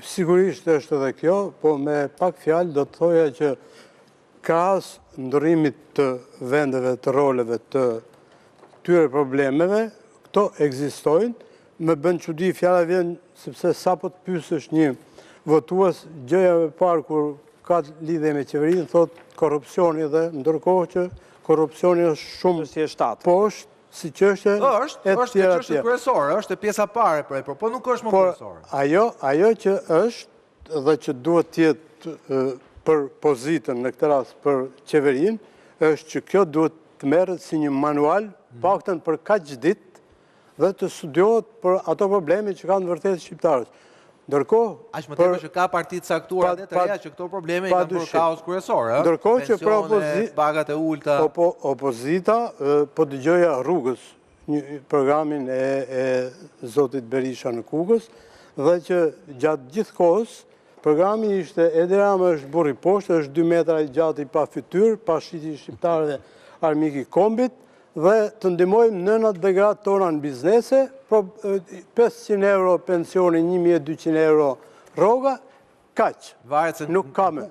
Sigurisht është edhe kjo, po me pak fjalë do të thoja që krahas ndërrimit të vendeve, të roleve, të tyre problemeve, këto ekzistojnë, më bën çudi fjala vjen sepse sapo të pyesësh një votues, gjëja e parë kur ka lidhje me qeverinë thotë korrupsioni dhe ndërkohë që korrupsioni është shumë poshtë si çështje është çështje kryesore, është e pjesa parë po nuk është më kryesore. Ajo që është dhe që duhet të jetë për pozitën në këtë rast për qeverinë, është që kjo duhet të merret si një manual, paktën për kaq ditë dhe të studiohet për ato probleme që kanë vërtet shqiptarët. Ndërkohë, aq më tepër që ka parti të caktuara dhe të reja që këto probleme i kanë bërë kaos kryesor, ëh. Ndërkohë që për pagat e ulta. Opozita po dëgjoja Rrugës, programin e zotit Berisha në Kukës, dhe që gjatë gjithë kohës programi ishte Edi Rama është burri poshtë, është 2 metra i gjatë i pa fytyrë, pa shiti shqiptarëve armik i kombit, dhe të ndihmojmë nënat dhe gratë tona në biznese, 500 euro pensioni, 1200 euro rroga, kaq. Nuk ka më.